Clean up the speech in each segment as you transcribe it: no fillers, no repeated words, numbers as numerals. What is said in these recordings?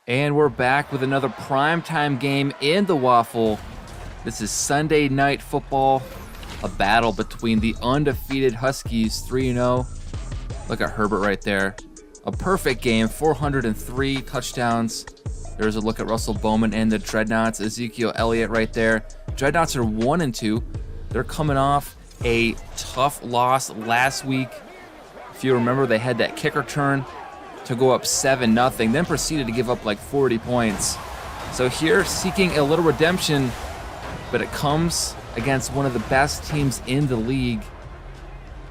And we're back with another primetime game in the WAFL. This is Sunday night football, a battle between the undefeated Huskies, 3-0. Look at Herbert right there. A perfect game, 403 touchdowns. There's a look at Russell Bowman and the Dreadnoughts. Ezekiel Elliott right there. Dreadnoughts are 1-2. They're coming off a tough loss last week. If you remember, they had that kick return to go up 7-0, then proceeded to give up like 40 points. So here, seeking a little redemption, but it comes against one of the best teams in the league.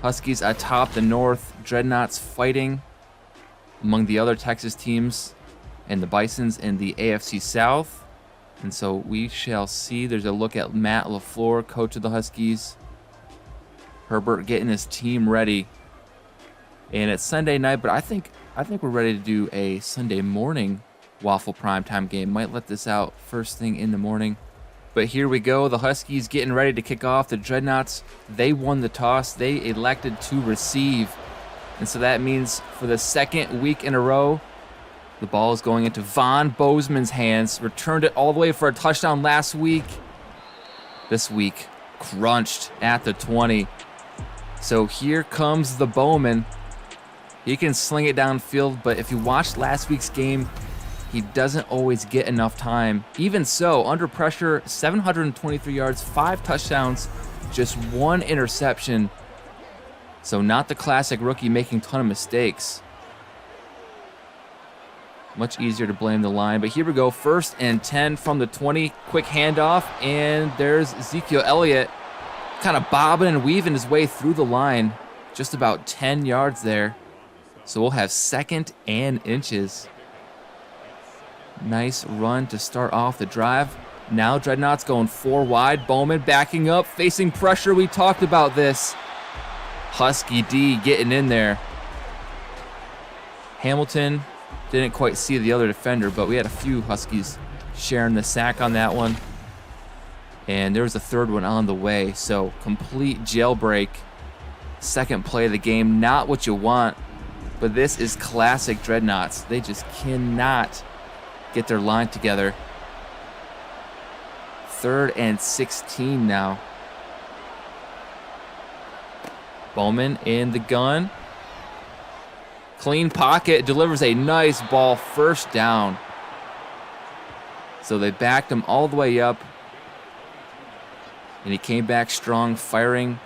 Huskies atop the North, Dreadnoughts fighting among the other Texas teams, and the Bisons in the AFC South. And so we shall see. There's a look at Matt LaFleur, coach of the Huskies. Herbert getting his team ready. And it's Sunday night, but I think we're ready to do a Sunday morning WAFL primetime game. Might let this out first thing in the morning. But here we go. The Huskies getting ready to kick off. The Dreadnoughts, they won the toss. They elected to receive. And so that means for the second week in a row, the ball is going into Von Bozeman's hands. Returned it all the way for a touchdown last week. This week, crunched at the 20. So here comes the Bowman. He can sling it downfield, but if you watched last week's game, he doesn't always get enough time. Even so, under pressure, 723 yards, 5 touchdowns, just 1 interception. So not the classic rookie making a ton of mistakes. Much easier to blame the line, but here we go. 1st and 10 from the 20. Quick handoff, and there's Ezekiel Elliott kind of bobbing and weaving his way through the line. Just about 10 yards there. So we'll have 2nd and inches. Nice run to start off the drive. Now Dreadnoughts going 4 wide. Bowman backing up, facing pressure. We talked about this. Husky D getting in there. Hamilton didn't quite see the other defender, but we had a few Huskies sharing the sack on that one. And there was a 3rd one on the way. So complete jailbreak. 2nd play of the game. Not what you want. But this is classic Dreadnoughts. They just cannot get their line together. 3rd and 16 now. Bowman in the gun. Clean pocket, delivers a nice ball, 1st down. So they backed him all the way up. And he came back strong, firing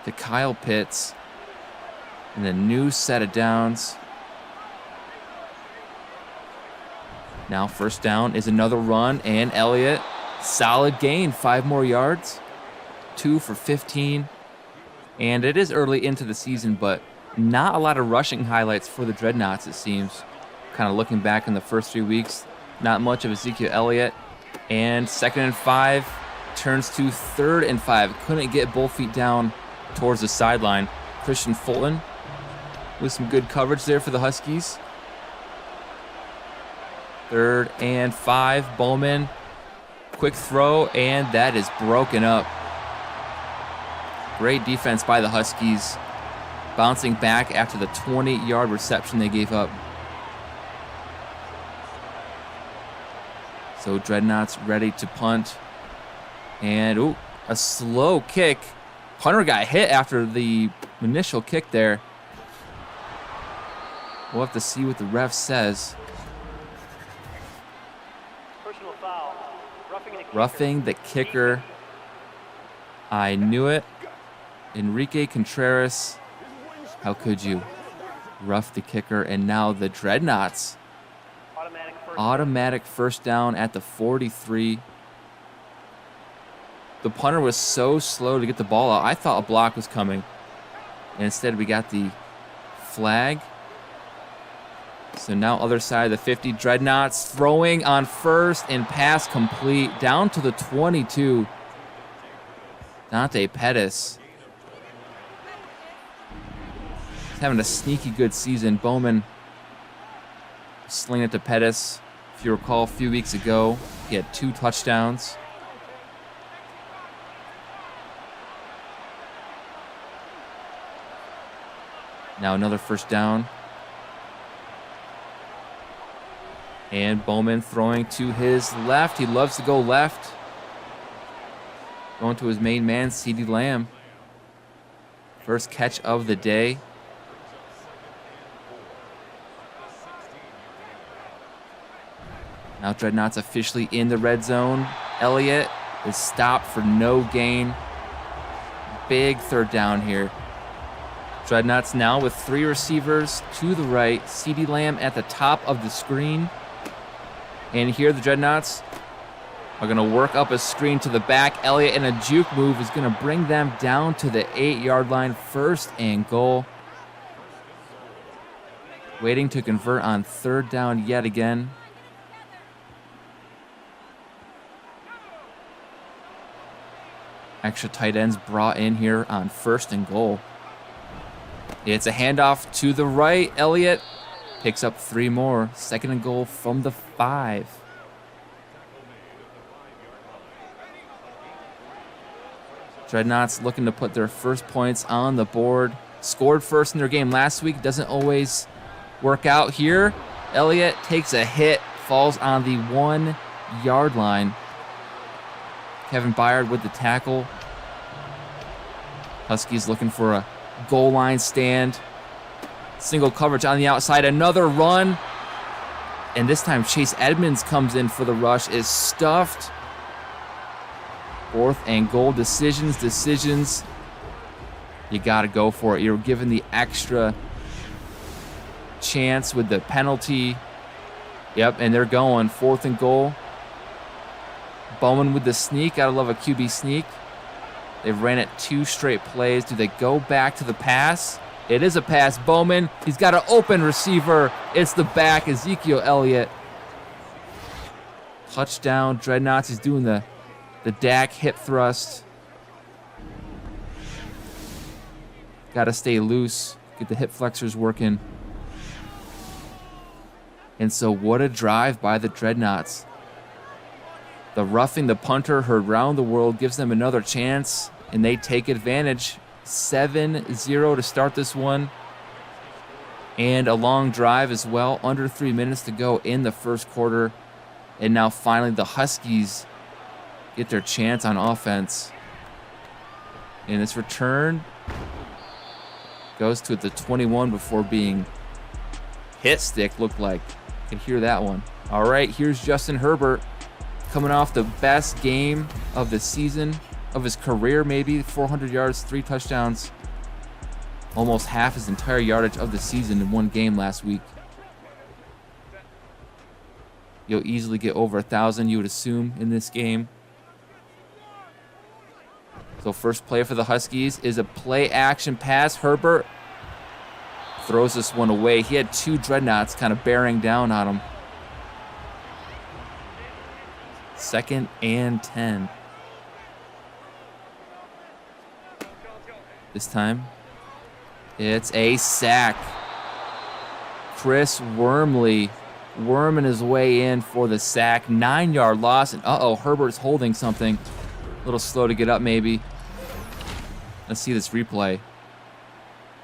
to Kyle Pitts. And a new set of downs. Now 1st down is another run, and Elliott, solid gain, 5 more yards, 2 for 15. And it is early into the season, but not a lot of rushing highlights for the Dreadnoughts, it seems. Kind of looking back in the first 3 weeks, not much of Ezekiel Elliott. And 2nd and 5 turns to 3rd and 5. Couldn't get both feet down towards the sideline. Christian Fulton with some good coverage there for the Huskies. 3rd and 5, Bowman, quick throw, and that is broken up. Great defense by the Huskies, bouncing back after the 20-yard reception they gave up. So Dreadnoughts ready to punt. And, a slow kick. Punter got hit after the initial kick there. We'll have to see what the ref says. Personal foul. Roughing the kicker. I knew it. Enrique Contreras. How could you? Rough the kicker. And now the Dreadnoughts. Automatic 1st down at the 43. The punter was so slow to get the ball out. I thought a block was coming. And instead we got the flag. So now other side of the 50, Dreadnoughts throwing on 1st and pass complete down to the 22. Dante Pettis. He's having a sneaky good season. Bowman slinging it to Pettis. If you recall, a few weeks ago, he had 2 touchdowns. Now another 1st down. And Bowman throwing to his left. He loves to go left. Going to his main man, CeeDee Lamb. First catch of the day. Now Dreadnoughts officially in the red zone. Elliott is stopped for no gain. Big third down here. Dreadnoughts now with 3 receivers to the right. CeeDee Lamb at the top of the screen. And here the Dreadnoughts are going to work up a screen to the back. Elliott in a juke move is going to bring them down to the 8-yard line. First and goal. Waiting to convert on third down yet again. Extra tight ends brought in here on first and goal. It's a handoff to the right. Elliott picks up 3 more. Second and goal from the 5. Dreadnoughts looking to put their first points on the board. Scored first in their game last week. Doesn't always work out here. Elliott takes a hit. Falls on the 1-yard line. Kevin Byard with the tackle. Huskies looking for a goal line stand. Single coverage on the outside. Another run. And this time Chase Edmonds comes in for the rush. Is stuffed. Fourth and goal. Decisions. You got to go for it. You're given the extra chance with the penalty. Yep, and they're going. Fourth and goal. Bowman with the sneak. Gotta love a QB sneak. They've ran it 2 straight plays. Do they go back to the pass? It is a pass. Bowman, he's got an open receiver. It's the back, Ezekiel Elliott. Touchdown, Dreadnoughts. He's doing the Dak hip thrust. Gotta stay loose. Get the hip flexors working. And so what a drive by the Dreadnoughts. The roughing the punter heard round the world gives them another chance, and they take advantage. 7-0 to start this one. And a long drive as well. Under 3 minutes to go in the first quarter. And now finally the Huskies get their chance on offense. And this return goes to the 21 before being hit stick, looked like. You can hear that one. All right, here's Justin Herbert. Coming off the best game of the season, of his career maybe. 400 yards, 3 touchdowns. Almost half his entire yardage of the season in one game last week. You'll easily get over 1,000, you would assume, in this game. So first play for the Huskies is a play action pass. Herbert throws this one away. He had 2 Dreadnoughts kind of bearing down on him. 2nd and 10. This time, it's a sack. Chris Wormley worming his way in for the sack. 9-yard loss, and Herbert's holding something. A little slow to get up, maybe. Let's see this replay.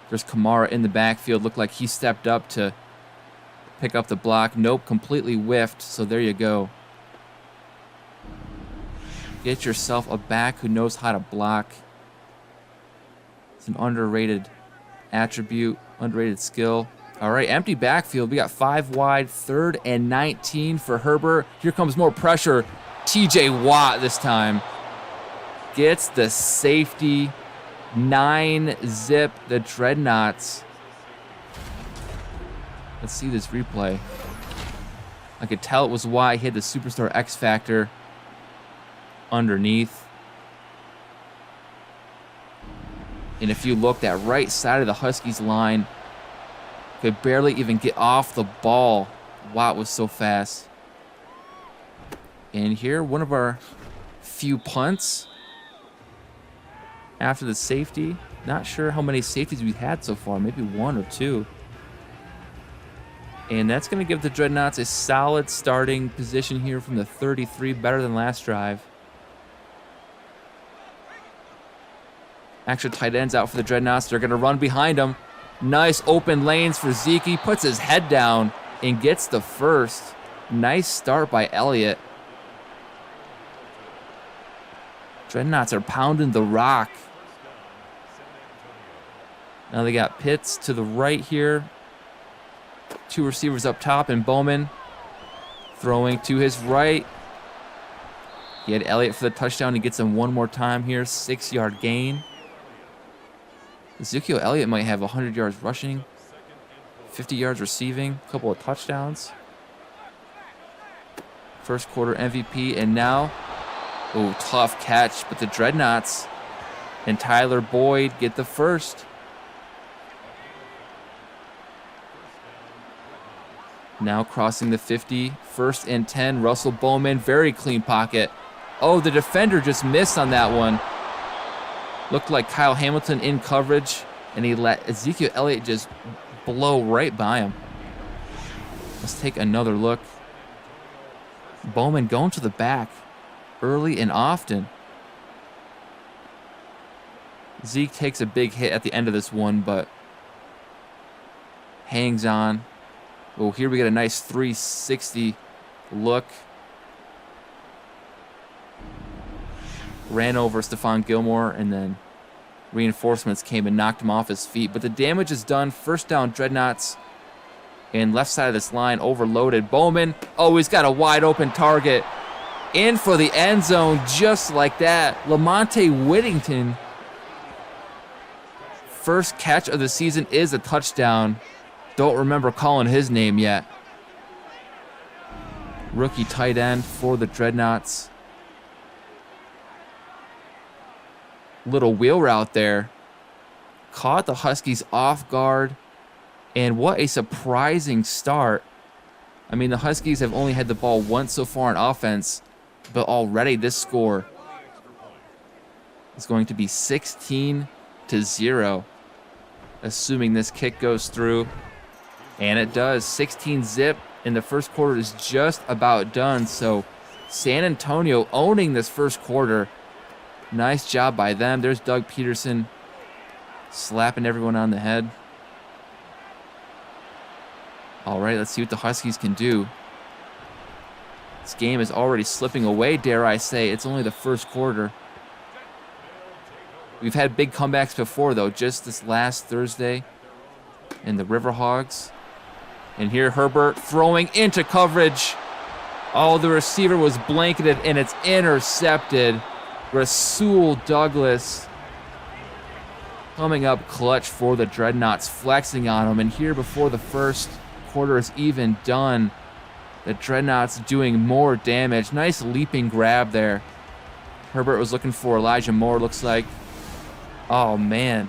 There's Kamara in the backfield. Looked like he stepped up to pick up the block. Nope, completely whiffed, so there you go. Get yourself a back who knows how to block. It's an underrated attribute, underrated skill. All right, empty backfield. We got 5 wide, 3rd and 19 for Herbert. Here comes more pressure. TJ Watt this time gets the safety. 9-zip the Dreadnoughts. Let's see this replay. I could tell it was Watt. He had the superstar X Factor underneath. And if you look, that right side of the Huskies line could barely even get off the ball. Watt was so fast. And here, one of our few punts after the safety. Not sure how many safeties we've had so far. Maybe 1 or 2. And that's going to give the Dreadnoughts a solid starting position here from the 33. Better than last drive. Extra tight ends out for the Dreadnoughts. They're going to run behind him. Nice open lanes for Zeke. He puts his head down and gets the first. Nice start by Elliott. Dreadnoughts are pounding the rock. Now they got Pitts to the right here. 2 receivers up top, and Bowman throwing to his right. He had Elliott for the touchdown. He gets him one more time here. 6-yard gain. Ezekiel Elliott might have 100 yards rushing, 50 yards receiving, a couple of touchdowns. First quarter MVP, and now, oh, tough catch, but the Dreadnoughts and Tyler Boyd get the first. Now crossing the 50, 1st and 10, Russell Bowman, very clean pocket. Oh, the defender just missed on that one. Looked like Kyle Hamilton in coverage, and he let Ezekiel Elliott just blow right by him. Let's take another look. Bowman going to the back early and often. Zeke takes a big hit at the end of this one, but hangs on. Oh, here we get a nice 360 look. Ran over Stephon Gilmore, and then reinforcements came and knocked him off his feet. But the damage is done. First down, Dreadnoughts. And left side of this line overloaded. Bowman, oh, he's got a wide open target. In for the end zone just like that. Lamonte Whittington. First catch of the season is a touchdown. Don't remember calling his name yet. Rookie tight end for the Dreadnoughts. Little wheel route there. Caught the Huskies off guard. And what a surprising start. I mean, the Huskies have only had the ball once so far on offense, but already this score is going to be 16-0, assuming this kick goes through. And it does. 16-zip, and the first quarter is just about done. So San Antonio owning this first quarter. Nice job by them. There's Doug Peterson slapping everyone on the head. All right, let's see what the Huskies can do. This game is already slipping away, dare I say. It's only the first quarter. We've had big comebacks before, though, just this last Thursday in the Riverhogs. And here Herbert throwing into coverage. Oh, the receiver was blanketed, and it's intercepted. Rasul Douglas coming up clutch for the Dreadnoughts, flexing on him. And here before the first quarter is even done, the Dreadnoughts doing more damage. Nice leaping grab there. Herbert was looking for Elijah Moore, looks like. Oh, man.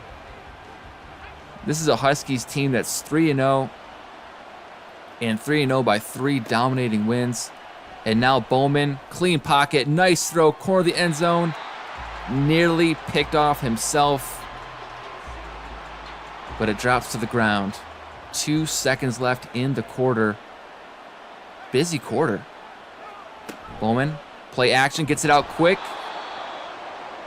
This is a Huskies team that's 3-0 and 3-0 by 3 dominating wins. And now Bowman, clean pocket, nice throw, corner of the end zone. Nearly picked off himself, but it drops to the ground. 2 seconds left in the quarter. Busy quarter. Bowman, play action, gets it out quick.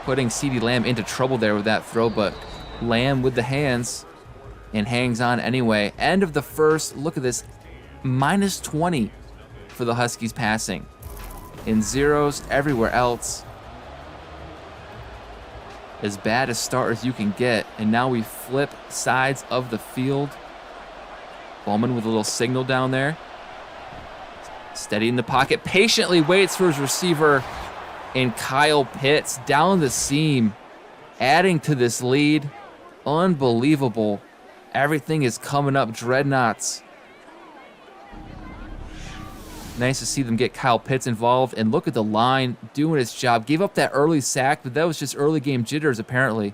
Putting CeeDee Lamb into trouble there with that throw, but Lamb with the hands and hangs on anyway. End of the first. Look at this. -20 for the Huskies passing. In zeros everywhere else. As bad a start as you can get. And now we flip sides of the field. Bowman with a little signal down there. Steady in the pocket. Patiently waits for his receiver. And Kyle Pitts down the seam. Adding to this lead. Unbelievable. Everything is coming up Dreadnoughts. Nice to see them get Kyle Pitts involved. And look at the line doing its job. Gave up that early sack, but that was just early game jitters apparently.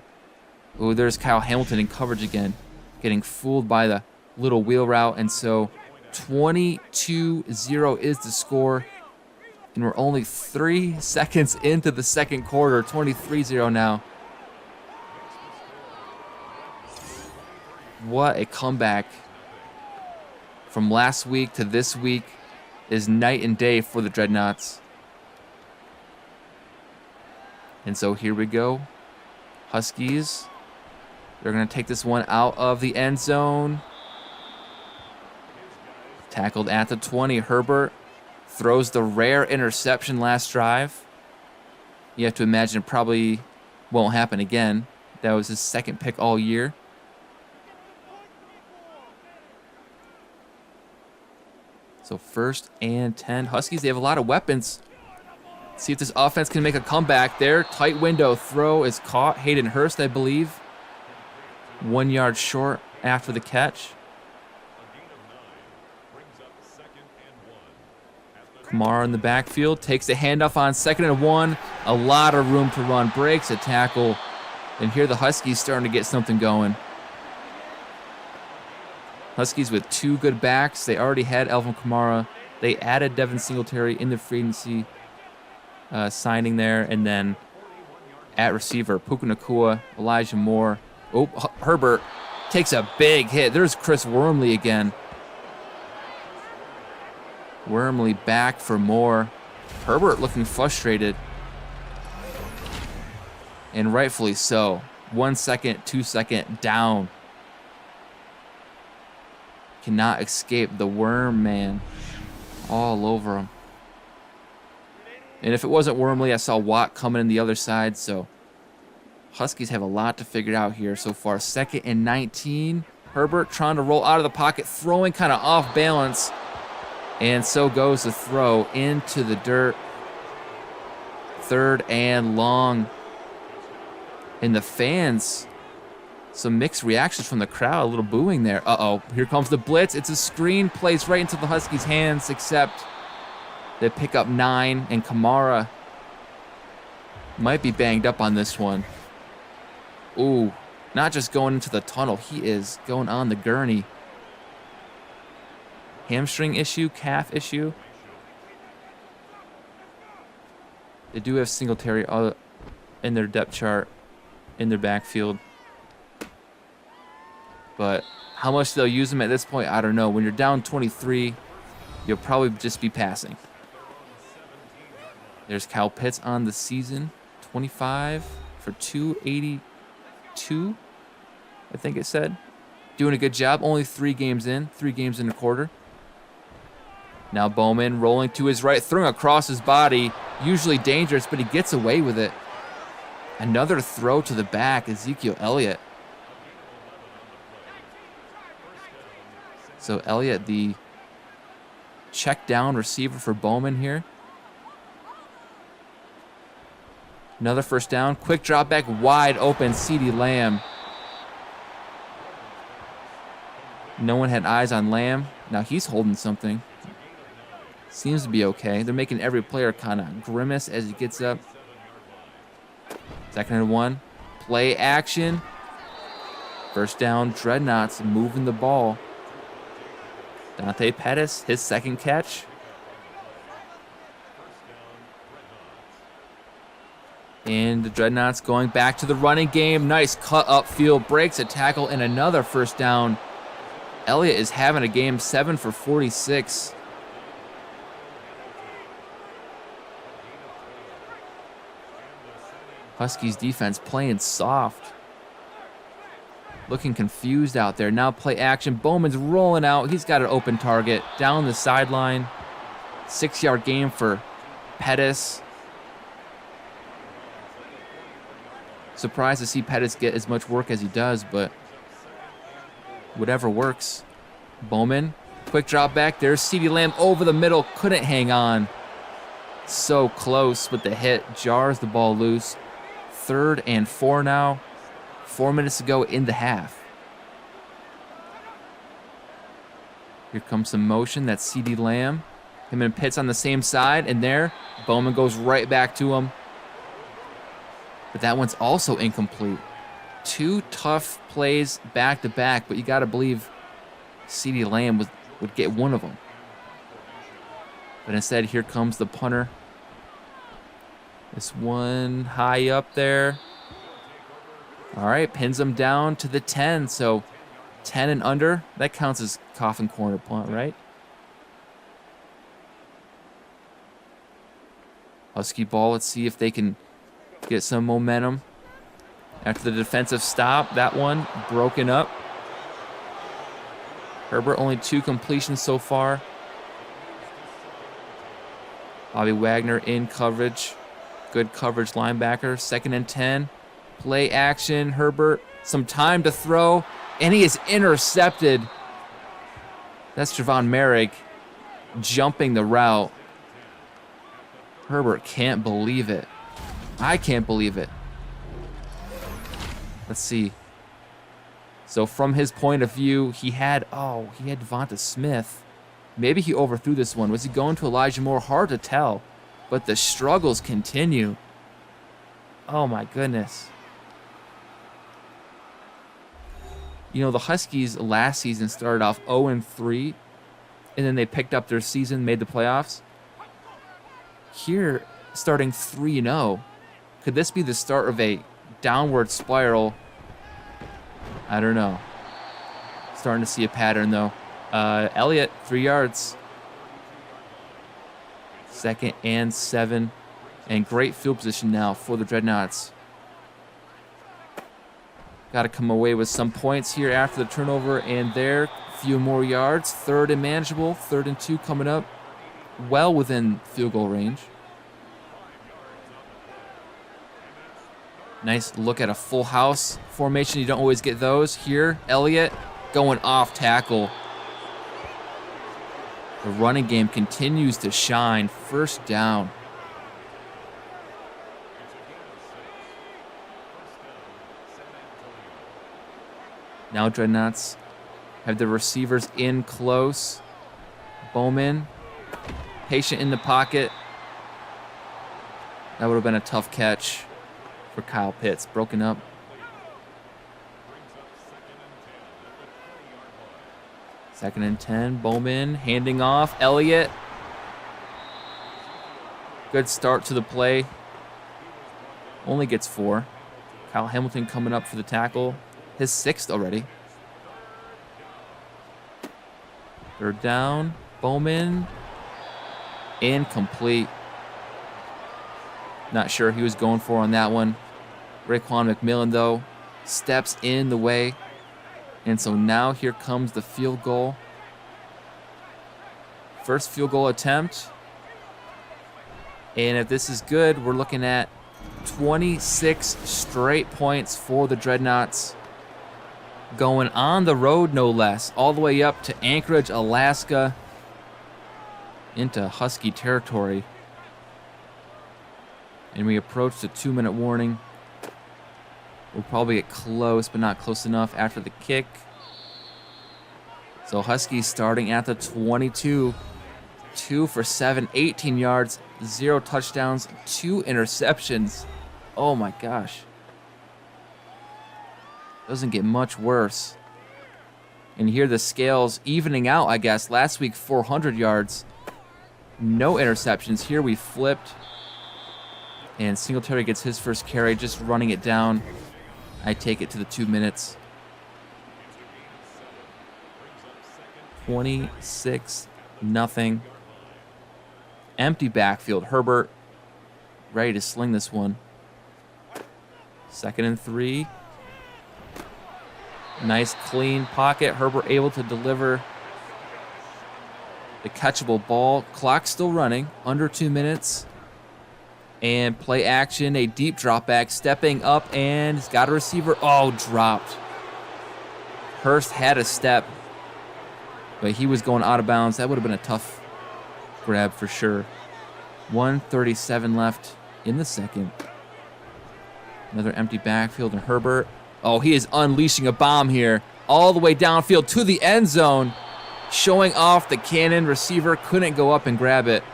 Oh, there's Kyle Hamilton in coverage again. Getting fooled by the little wheel route. And so 22-0 is the score. And we're only 3 seconds into the second quarter. 23-0 now. What a comeback. From last week to this week is night and day for the Dreadnoughts. And so here we go. Huskies. They're going to take this one out of the end zone. Tackled at the 20. Herbert Throws the rare interception last drive. You have to imagine it probably won't happen again. That was his second pick all year. So 1st and 10. Huskies, they have a lot of weapons. See if this offense can make a comeback there. Tight window throw is caught. Hayden Hurst, I believe. 1 yard short after the catch. Kamara in the backfield. Takes the handoff on 2nd and 1. A lot of room to run. Breaks a tackle. And here the Huskies starting to get something going. Huskies with 2 good backs. They already had Alvin Kamara. They added Devin Singletary in the free agency signing there. And then at receiver, Puka Nacua, Elijah Moore. Oh, Herbert takes a big hit. There's Chris Wormley again. Wormley back for Moore. Herbert looking frustrated. And rightfully so. 1 second, 2 second, down. Cannot escape the worm man. All over him. And if it wasn't Wormley, I saw Watt coming in the other side. So Huskies have a lot to figure out here so far. 2nd and 19. Herbert trying to roll out of the pocket. Throwing kind of off balance. And so goes the throw into the dirt. 3rd and long. And the fans, some mixed reactions from the crowd, a little booing there. Uh-oh, here comes the blitz. It's a screen, plays right into the Huskies' hands, except they pick up 9, and Kamara might be banged up on this one. Ooh, not just going into the tunnel, he is going on the gurney. Hamstring issue, calf issue. They do have Singletary in their depth chart, in their backfield. But how much they'll use him at this point, I don't know. When you're down 23, you'll probably just be passing. There's Kyle Pitts on the season. 25 for 282, I think it said. Doing a good job. Only 3 games in. 3 games in a quarter. Now Bowman rolling to his right, throwing across his body. Usually dangerous, but he gets away with it. Another throw to the back, Ezekiel Elliott. So Elliott, the check down receiver for Bowman here. Another first down. Quick drop back, wide open, CeeDee Lamb. No one had eyes on Lamb. Now he's holding something. Seems to be okay. They're making every player kind of grimace as he gets up. 2nd and 1. Play action. First down, Dreadnoughts moving the ball. Dante Pettis, his 2nd catch. And the Dreadnoughts going back to the running game. Nice cut upfield, breaks a tackle, and another first down. Elliott is having a game, 7 for 46. Huskies defense playing soft. Looking confused out there. Now play action. Bowman's rolling out. He's got an open target down the sideline. 6-yard gain for Pettis. Surprised to see Pettis get as much work as he does, but whatever works. Bowman, quick drop back. There's CeeDee Lamb over the middle. Couldn't hang on. So close with the hit. Jars the ball loose. 3rd and 4 now. 4 minutes to go in the half. Here comes some motion. That's CeeDee Lamb. Him and Pitts on the same side. And there, Bowman goes right back to him. But that one's also incomplete. 2 tough plays back to back, but you got to believe CeeDee Lamb would get one of them. But instead, here comes the punter. This one high up there. All right, pins him down to the 10. So 10 and under, that counts as coffin corner punt, right? Husky ball, let's see if they can get some momentum. After the defensive stop, that one broken up. Herbert only 2 completions so far. Bobby Wagner in coverage. Good coverage linebacker. 2nd and 10. Play action. Herbert, some time to throw, and he is intercepted. That's Javon Merrick jumping the route. Herbert can't believe it. I can't believe it. Let's see. So from his point of view, he had Devonta Smith. Maybe he overthrew this one. Was he going to Elijah Moore? Hard to tell. But the struggles continue. Oh my goodness. You know, the Huskies last season started off 0-3, and then they picked up their season, made the playoffs. Here, starting 3-0. Could this be the start of a downward spiral? I don't know. Starting to see a pattern, though. Elliott, 3 yards. 2nd and 7. And great field position now for the Dreadnoughts. Got to come away with some points here after the turnover, and there, few more yards. 3rd and manageable. 3rd and 2 coming up. Well within field goal range. Nice look at a full house formation. You don't always get those. Here, Elliott going off tackle. The running game continues to shine. 1st down. Now Dreadnoughts have the receivers in close. Bowman, patient in the pocket. That would have been a tough catch for Kyle Pitts. Broken up. Second and 10. Bowman handing off. Elliott. Good start to the play. Only gets 4. Kyle Hamilton coming up for the tackle. His 6th already. 3rd down. Bowman. Incomplete. Not sure he was going for on that one. Raekwon McMillan, though, steps in the way. And so now here comes the field goal. First field goal attempt. And if this is good, we're looking at 26 straight points for the Dreadnoughts. Going on the road, no less. All the way up to Anchorage, Alaska. Into Husky territory. And we approach the 2-minute warning. We'll probably get close, but not close enough after the kick. So Huskies starting at the 22. 2 for 7, 18 yards, 0 touchdowns, 2 interceptions. Oh my gosh. Doesn't get much worse. And here the scales evening out, I guess. Last week, 400 yards. No interceptions. Here we flipped. And Singletary gets his first carry, just running it down. I take it to the 2 minutes. 26-0. Empty backfield. Herbert ready to sling this one. 2nd and 3. Nice clean pocket. Herbert able to deliver the catchable ball. Clock still running. Under 2 minutes. And play action. A deep drop back. Stepping up and he's got a receiver. Oh, dropped. Hurst had a step, but he was going out of bounds. That would have been a tough grab for sure. 1:37 left in the second. Another empty backfield, and Herbert. Oh, he is unleashing a bomb here. All the way downfield to the end zone. Showing off the cannon. Receiver couldn't go up and grab it.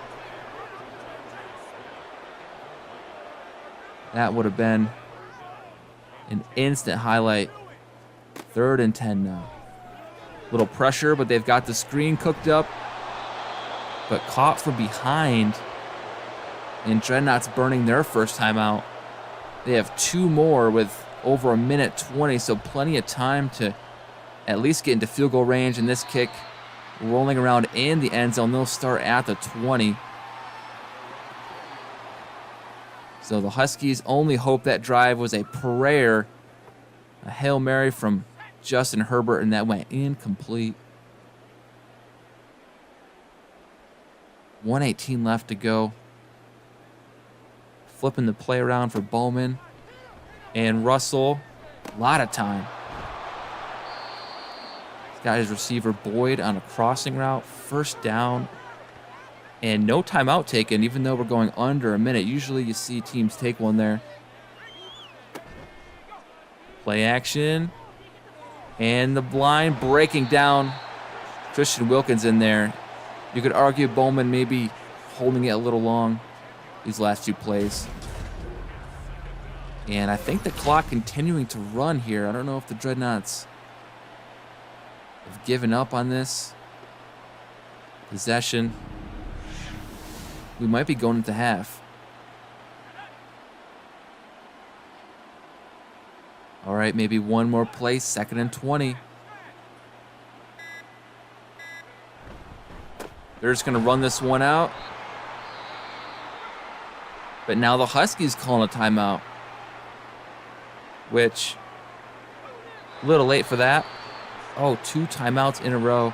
That would have been an instant highlight. 3rd and 10 now. Little pressure, but they've got the screen cooked up. But caught from behind. And Dreadnoughts burning their first time out. They have 2 more with over 1:20, so plenty of time to at least get into field goal range. And this kick rolling around in the end zone. They'll start at the 20. So the Huskies' only hope that drive was a prayer. A Hail Mary from Justin Herbert, and that went incomplete. 1:18 left to go. flipping the play around for Bowman. And Russell, a lot of time. He's got his receiver Boyd on a crossing route, first down. And no timeout taken, even though we're going under a minute. Usually you see teams take one there. Play action. And the blind breaking down. Christian Wilkins in there. You could argue Bowman maybe holding it a little long these last 2 plays. And I think the clock continuing to run here. I don't know if the Dreadnoughts have given up on this possession. We might be going into half. All right, maybe one more play, 2nd and 20. They're just going to run this one out. But now the Huskies calling a timeout. Which, a little late for that. Oh, 2 timeouts in a row.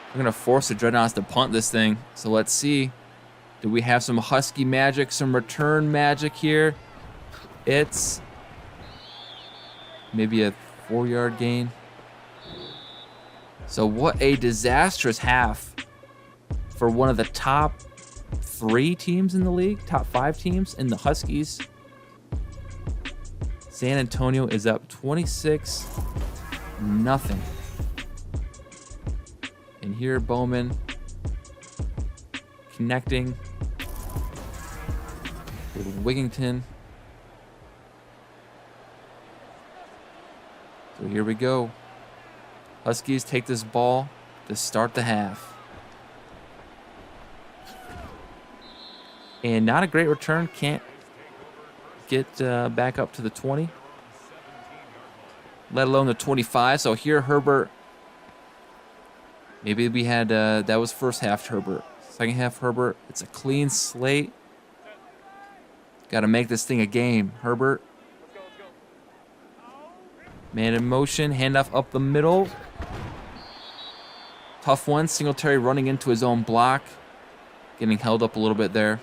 We're going to force the Dreadnoughts to punt this thing. So let's see. Do we have some Husky magic, some return magic here? It's maybe a 4-yard gain. So what a disastrous half for one of the top 3 teams in the league, top 5 teams in the Huskies. San Antonio is up 26-0. And here Bowman connecting with Wigington. So here we go. Huskies take this ball to start the half. And not a great return. Can't get back up to the 20. Let alone the 25. So here Herbert. Maybe we had, that was first half Herbert. Second half Herbert. It's a clean slate. Got to make this thing a game. Herbert. Man in motion. Handoff up the middle. Tough one. Singletary running into his own block. Getting held up a little bit there.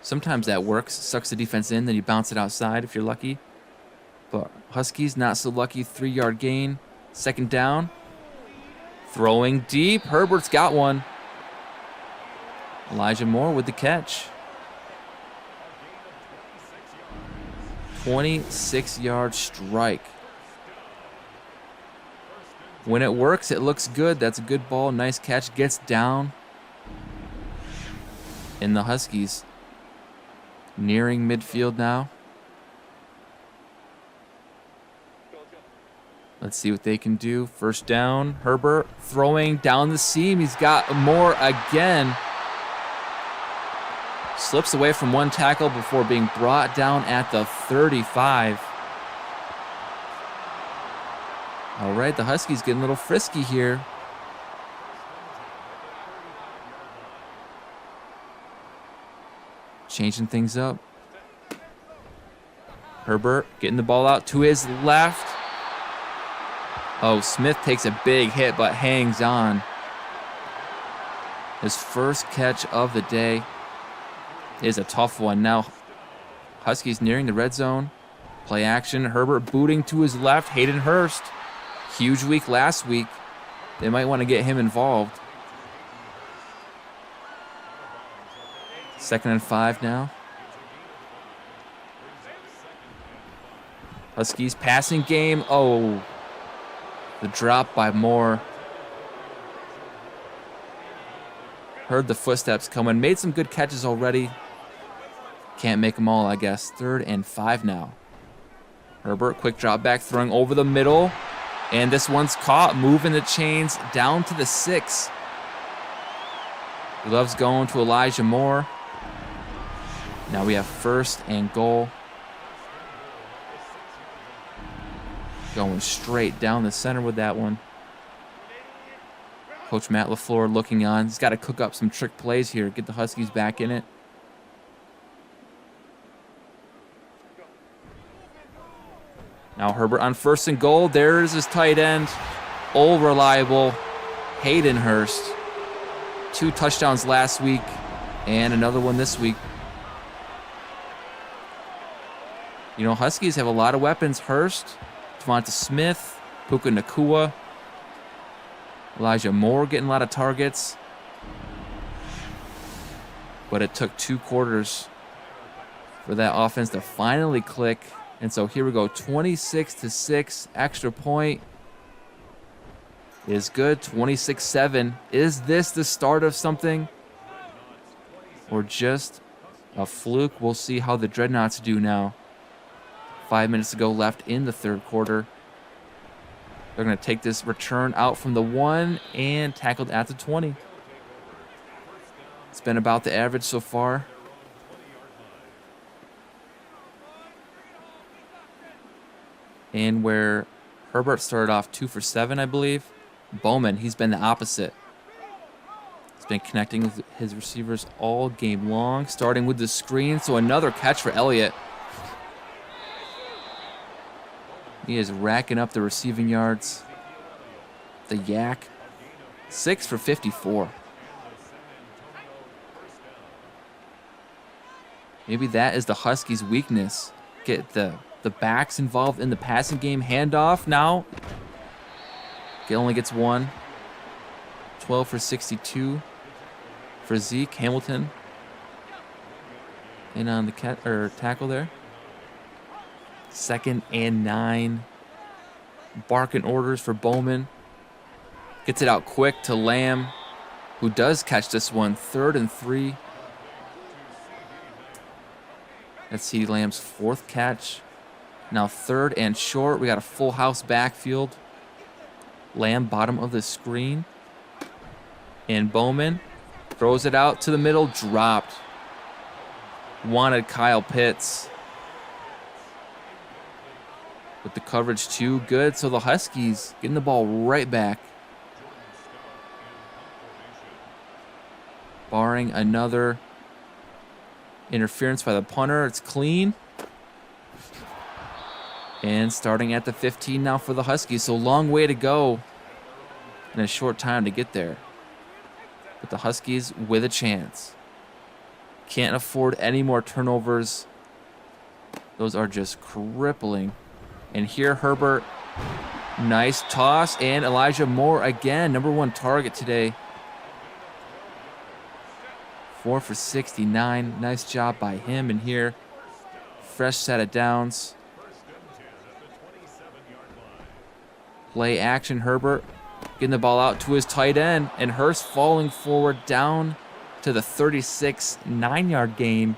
Sometimes that works. Sucks the defense in, then you bounce it outside if you're lucky. But Huskies not so lucky. 3-yard gain. 2nd down. Throwing deep. Herbert's got one. Elijah Moore with the catch. 26-yard strike. When it works, it looks good. That's a good ball. Nice catch. Gets down. And the Huskies nearing midfield now. Let's see what they can do. First down. Herbert throwing down the seam. He's got Moore again. Slips away from one tackle before being brought down at the 35. All right, the Huskies getting a little frisky here. Changing things up. Herbert getting the ball out to his left. Oh, Smith takes a big hit but hangs on. His first catch of the day is a tough one. Now, Huskies nearing the red zone. Play action. Herbert booting to his left. Hayden Hurst. Huge week last week. They might want to get him involved. 2nd and 5 now. Huskies passing game. Oh, the drop by Moore. Heard the footsteps coming. Made some good catches already. Can't make them all, I guess. 3rd and 5 now. Herbert, quick drop back, throwing over the middle. And this one's caught, moving the chains down to the 6. He loves going to Elijah Moore. Now we have 1st and goal. Going straight down the center with that one. Coach Matt LaFleur looking on. He's got to cook up some trick plays here, get the Huskies back in it. Now Herbert on 1st and goal. There's his tight end. All reliable. Hayden Hurst. 2 touchdowns last week and another one this week. You know, Huskies have a lot of weapons. Hurst, Devonta Smith, Puka Nacua, Elijah Moore getting a lot of targets. But it took 2 quarters for that offense to finally click. And so here we go, 26-6, extra point is good, 26-7. Is this the start of something or just a fluke? We'll see how the Dreadnoughts do now. 5 minutes to go left in the 3rd quarter. They're going to take this return out from the 1 and tackled at the 20. It's been about the average so far. And where Herbert started off 2 for 7, I believe, Bowman, he's been the opposite. He's been connecting with his receivers all game long, starting with the screen. So another catch for Elliott. He is racking up the receiving yards. The Yak, 6 for 54. Maybe that is the Huskies' weakness. Get the backs involved in the passing game. Handoff now. He only gets 1. 12 for 62 for Zeke. Hamilton in on the tackle there. 2nd and 9. Barking orders for Bowman. Gets it out quick to Lamb, who does catch this one. 3rd and 3. Let's see Lamb's 4th catch. Now 3rd and short. We got a full house backfield. Lamb bottom of the screen. And Bowman throws it out to the middle. Dropped. Wanted Kyle Pitts. With the coverage too good. So the Huskies getting the ball right back. Barring another interference by the punter. It's clean. And starting at the 15 now for the Huskies. So long way to go in a short time to get there. But the Huskies with a chance. Can't afford any more turnovers. Those are just crippling. And here Herbert, nice toss. And Elijah Moore again, number 1 target today. 4 for 69. Nice job by him. And here, fresh set of downs. Play action, Herbert getting the ball out to his tight end. And Hurst falling forward down to the 36, 9-yard gain.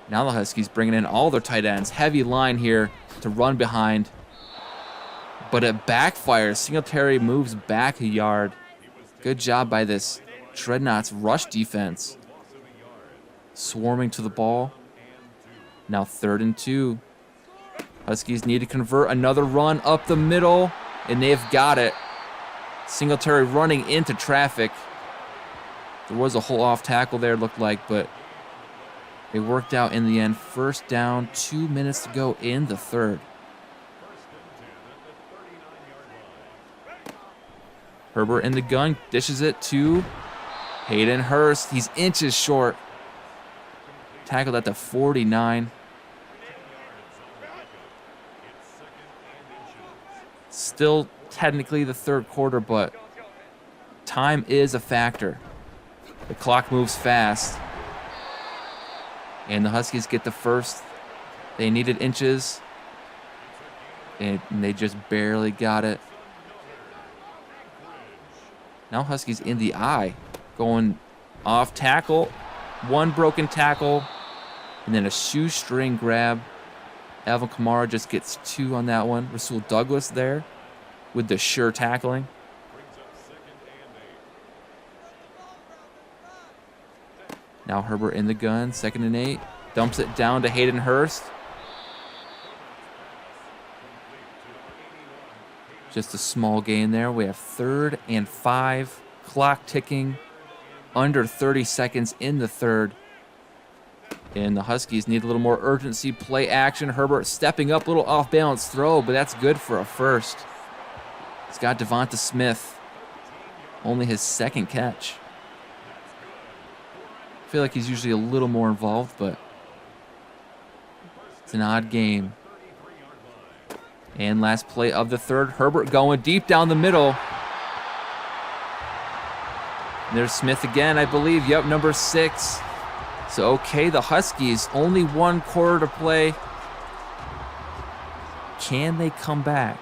Now the Huskies bringing in all their tight ends. Heavy line here to run behind. But it backfires. Singletary moves back a yard. Good job by this Dreadnoughts rush defense. Swarming to the ball. Now 3rd and 2. Huskies need to convert another run up the middle. And they've got it. Singletary running into traffic. There was a whole off tackle there, it looked like, but it worked out in the end. 1st down, 2 minutes to go in the 3rd. Herbert in the gun, dishes it to Hayden Hurst. He's inches short. Tackled at the 49. Still technically the 3rd quarter, but time is a factor. The clock moves fast. And the Huskies get the first. They needed inches. And they just barely got it. Now Huskies in the eye. Going off tackle. 1 broken tackle. And then a shoestring grab. Alvin Kamara just gets 2 on that one. Rasul Douglas there with the sure tackling. Now Herbert in the gun, 2nd and 8. Dumps it down to Hayden Hurst. Just a small gain there. We have 3rd and 5. Clock ticking. Under 30 seconds in the 3rd. And the Huskies need a little more urgency. Play action. Herbert stepping up. A little off-balance throw, but that's good for a first. He's got Devonta Smith. Only his second catch. I feel like he's usually a little more involved, but it's an odd game. And last play of the third, Herbert going deep down the middle. And there's Smith again, I believe. Yep, number 6. So, okay, the Huskies, only 1 quarter to play. Can they come back?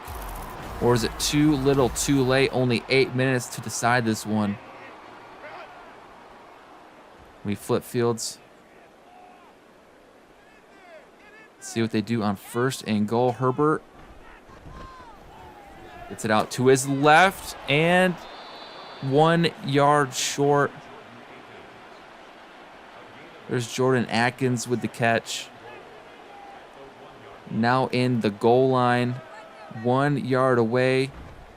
Or is it too little, too late? Only 8 minutes to decide this one. We flip fields. Let's see what they do on 1st and goal. Herbert gets it out to his left and 1 yard short. There's Jordan Atkins with the catch. Now in the goal line, 1 yard away.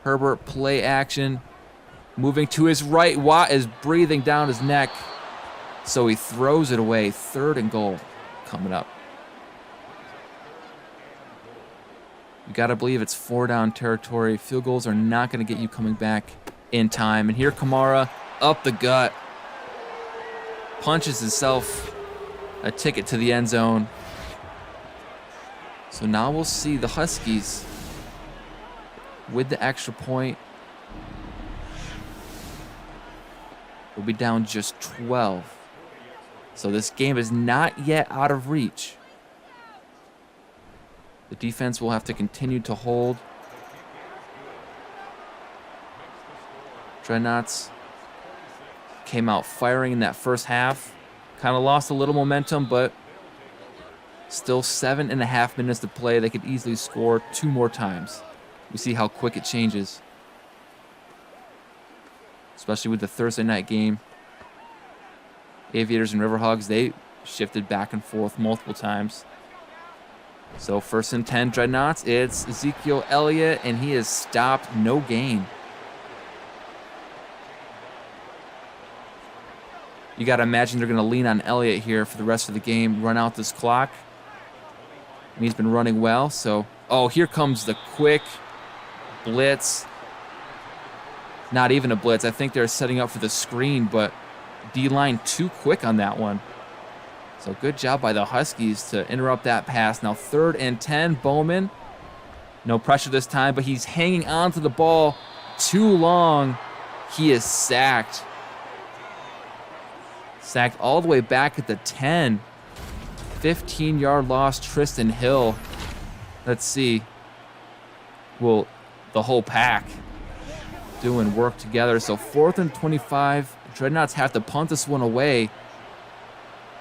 Herbert play action. Moving to his right. Watt is breathing down his neck. So he throws it away. 3rd and goal coming up. You got to believe it's 4 down territory. Field goals are not going to get you coming back in time. And here Kamara up the gut. Punches himself a ticket to the end zone. So now we'll see the Huskies with the extra point. We'll be down just 12. So this game is not yet out of reach. The defense will have to continue to hold. Dreadnoughts came out firing in that first half. Kind of lost a little momentum, but still 7.5 minutes to play. They could easily score 2 more times. We see how quick it changes. Especially with the Thursday night game. Aviators and Riverhogs, they shifted back and forth multiple times. So 1st and 10 Dreadnoughts. It's Ezekiel Elliott, and he is stopped. No gain. You got to imagine they're going to lean on Elliott here for the rest of the game, run out this clock. And he's been running well. So, oh, here comes the quick blitz. Not even a blitz. I think they're setting up for the screen, but D-line too quick on that one. So good job by the Huskies to interrupt that pass. Now 3rd and 10, Bowman. No pressure this time, but he's hanging on to the ball too long. He is sacked. Sacked all the way back at the 10. 15-yard loss, Tristan Hill. Let's see. Well, the whole pack doing work together. So 4th and 25. Dreadnoughts have to punt this one away.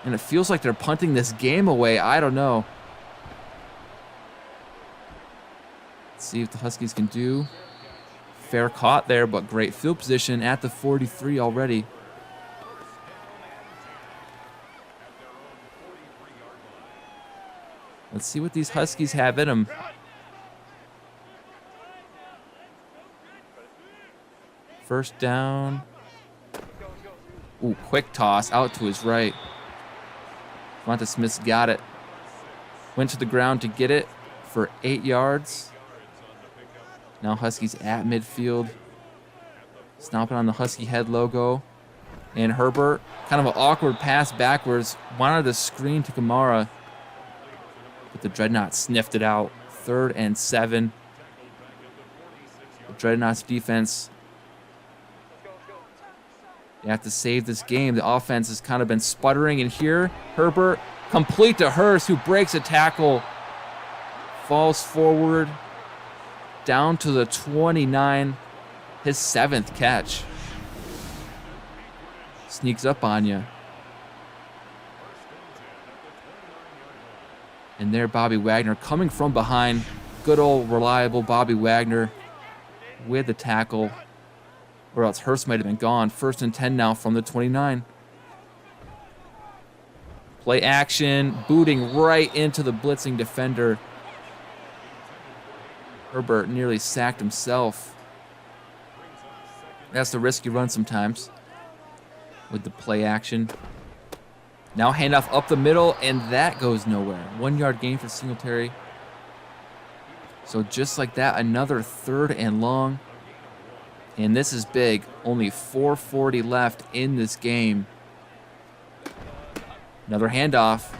And it feels like they're punting this game away. I don't know. Let's see if the Huskies can do. Fair caught there, but great field position at the 43 already. Let's see what these Huskies have in them. First down. Ooh, quick toss out to his right. Devonta Smith's got it. Went to the ground to get it for 8 yards. Now Huskies at midfield. Stomping on the Husky head logo. And Herbert, kind of an awkward pass backwards. Wanted to screen to Kamara. But the Dreadnoughts sniffed it out. 3rd and 7. The Dreadnoughts defense. They have to save this game. The offense has kind of been sputtering. And here, Herbert, complete to Hurst, who breaks a tackle. Falls forward. Down to the 29. His 7th catch. Sneaks up on you. And there, Bobby Wagner coming from behind. Good old reliable Bobby Wagner with the tackle. Or else Hurst might have been gone. 1st and 10 now from the 29. Play action, booting right into the blitzing defender. Herbert nearly sacked himself. That's the risk you run sometimes with the play action. Now handoff up the middle, and that goes nowhere. 1 yard gain for Singletary. So just like that, another 3rd and long. And this is big. Only 4:40 left in this game. Another handoff.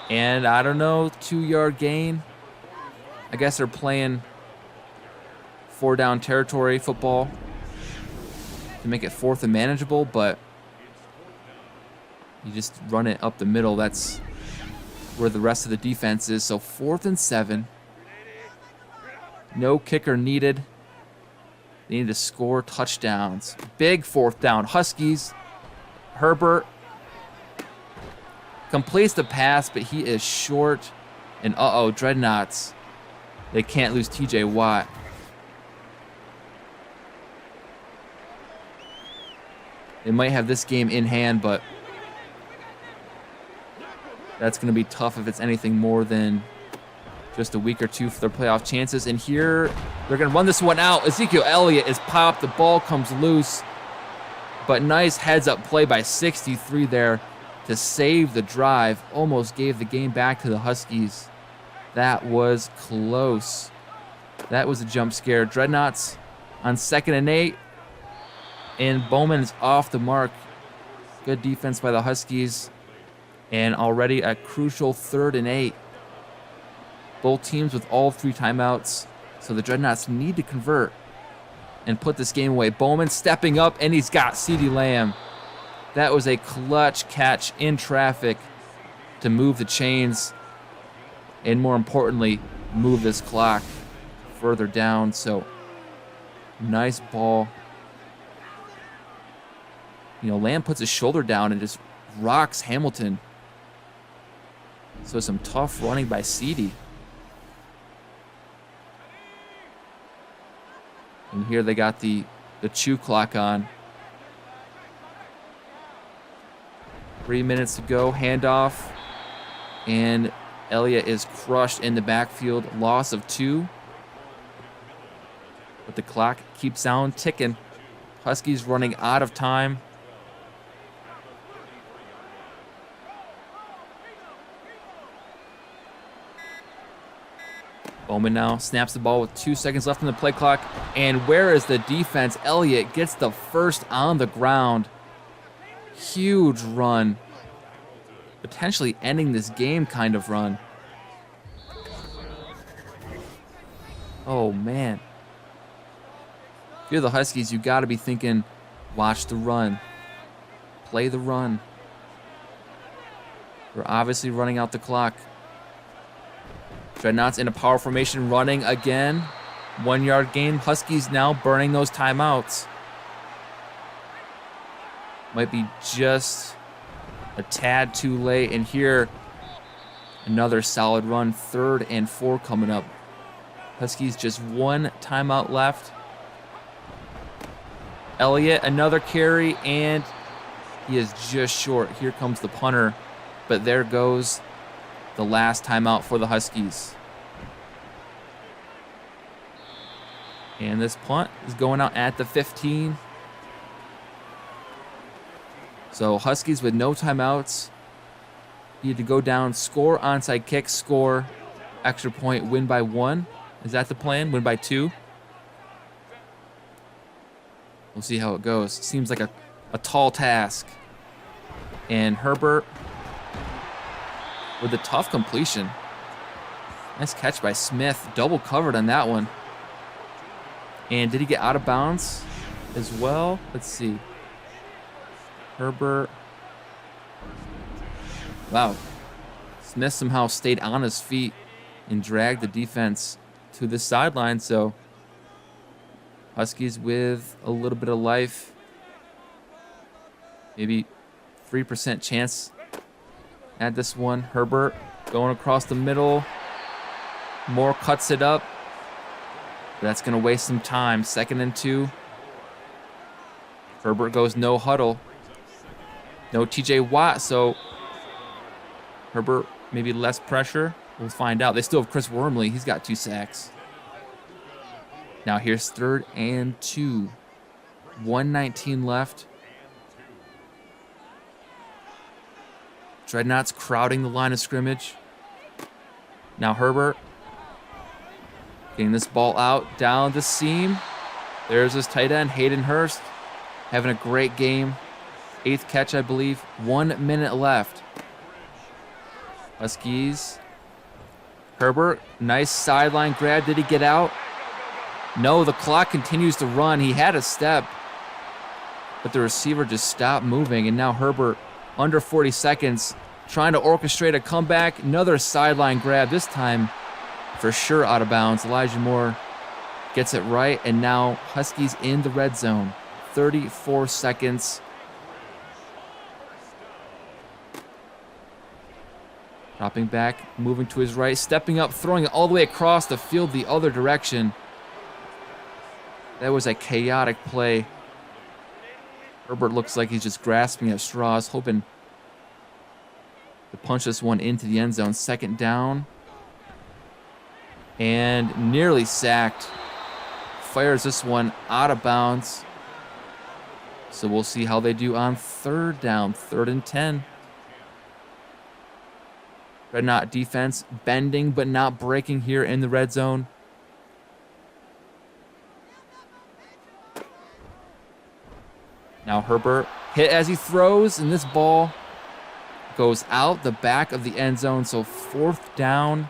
And I don't know, 2-yard gain. I guess they're playing 4-down territory football to make it 4th and manageable, but you just run it up the middle. That's where the rest of the defense is. So 4th and 7. No kicker needed. They need to score touchdowns. Big 4th down. Huskies. Herbert completes the pass, but he is short. And Dreadnoughts. They can't lose TJ Watt. They might have this game in hand, but that's going to be tough if it's anything more than just a week or two for their playoff chances. And here, they're going to run this one out. Ezekiel Elliott is popped. The ball comes loose. But nice heads-up play by 63 there to save the drive. Almost gave the game back to the Huskies. That was close. That was a jump scare. Dreadnoughts on 2nd and 8. And Bowman is off the mark. Good defense by the Huskies. And already a crucial 3rd and 8. Both teams with all 3 timeouts. So the Dreadnoughts need to convert and put this game away. Bowman stepping up, and he's got CeeDee Lamb. That was a clutch catch in traffic to move the chains. And more importantly, move this clock further down. So nice ball. You know, Lamb puts his shoulder down and just rocks Hamilton. So some tough running by CeeDee. And here they got the chew clock on. 3 minutes to go. Handoff. And Elliott is crushed in the backfield. Loss of 2. But the clock keeps on ticking. Huskies running out of time. Bowman now snaps the ball with 2 seconds left in the play clock. And where is the defense? Elliott gets the first on the ground. Huge run. Potentially ending this game kind of run. Oh, man. If you're the Huskies, you got to be thinking, watch the run. Play the run. We're obviously running out the clock. Dreadnoughts in a power formation running again. 1-yard gain. Huskies now burning those timeouts. Might be just a tad too late. And here, another solid run. 3rd and 4 coming up. Huskies just 1 timeout left. Elliott, another carry, and he is just short. Here comes the punter. But there goes the last timeout for the Huskies. And this punt is going out at the 15. So Huskies with no timeouts. Need to go down, score onside kick, score extra point, win by 1. Is that the plan? Win by 2? We'll see how it goes. Seems like a tall task. And Herbert with a tough completion. Nice catch by Smith. Double covered on that one. And did he get out of bounds as well? Let's see. Herbert. Wow. Smith somehow stayed on his feet and dragged the defense to the sideline. So Huskies with a little bit of life. Maybe 3% chance at this one. Herbert going across the middle. Moore cuts it up. That's going to waste some time. 2nd and 2. Herbert goes no huddle. No TJ Watt, so Herbert maybe less pressure. We'll find out. They still have Chris Wormley. He's got 2 sacks. Now here's 3rd and 2. 1:19 left. Dreadnoughts crowding the line of scrimmage. Now Herbert getting this ball out down the seam. There's his tight end, Hayden Hurst, having a great game. 8th catch, I believe. 1 minute left. Huskies. Herbert, nice sideline grab. Did he get out? No, the clock continues to run. He had a step, but the receiver just stopped moving, and now Herbert, under 40 seconds, trying to orchestrate a comeback. Another sideline grab, this time for sure out of bounds. Elijah Moore gets it right, and now Huskies in the red zone. 34 seconds. Dropping back, moving to his right, stepping up, throwing it all the way across the field the other direction. That was a chaotic play. Herbert looks like he's just grasping at straws, hoping to punch this one into the end zone. 2nd down. And nearly sacked. Fires this one out of bounds. So we'll see how they do on 3rd down, 3rd and 10. Dreadnought defense bending but not breaking here in the red zone. Now Herbert hit as he throws, and this ball goes out the back of the end zone. So 4th down.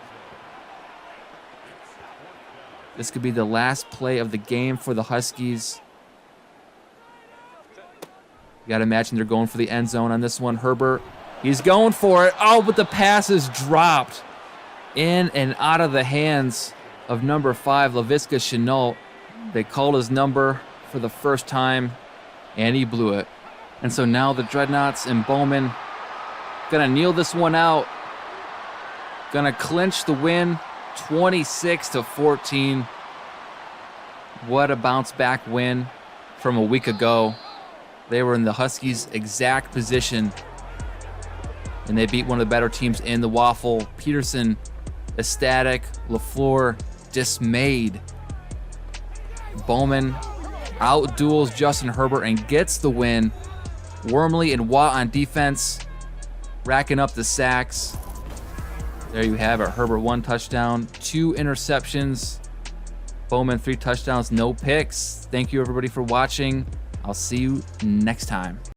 This could be the last play of the game for the Huskies. You got to imagine they're going for the end zone on this one. Herbert, he's going for it. Oh, but the pass is dropped in and out of the hands of number 5, Laviska Shenault. They called his number for the first time, and he blew it. And so now the Dreadnoughts and Bowman gonna kneel this one out. Gonna clinch the win, 26-14. What a bounce back win from a week ago. They were in the Huskies' exact position, and they beat one of the better teams in the WAFL. Peterson ecstatic, LaFleur dismayed. Bowman outduels Justin Herbert and gets the win. Wormley and Watt on defense, racking up the sacks. There you have it. Herbert 1 touchdown, 2 interceptions. Bowman 3 touchdowns, no picks. Thank you everybody for watching. I'll see you next time.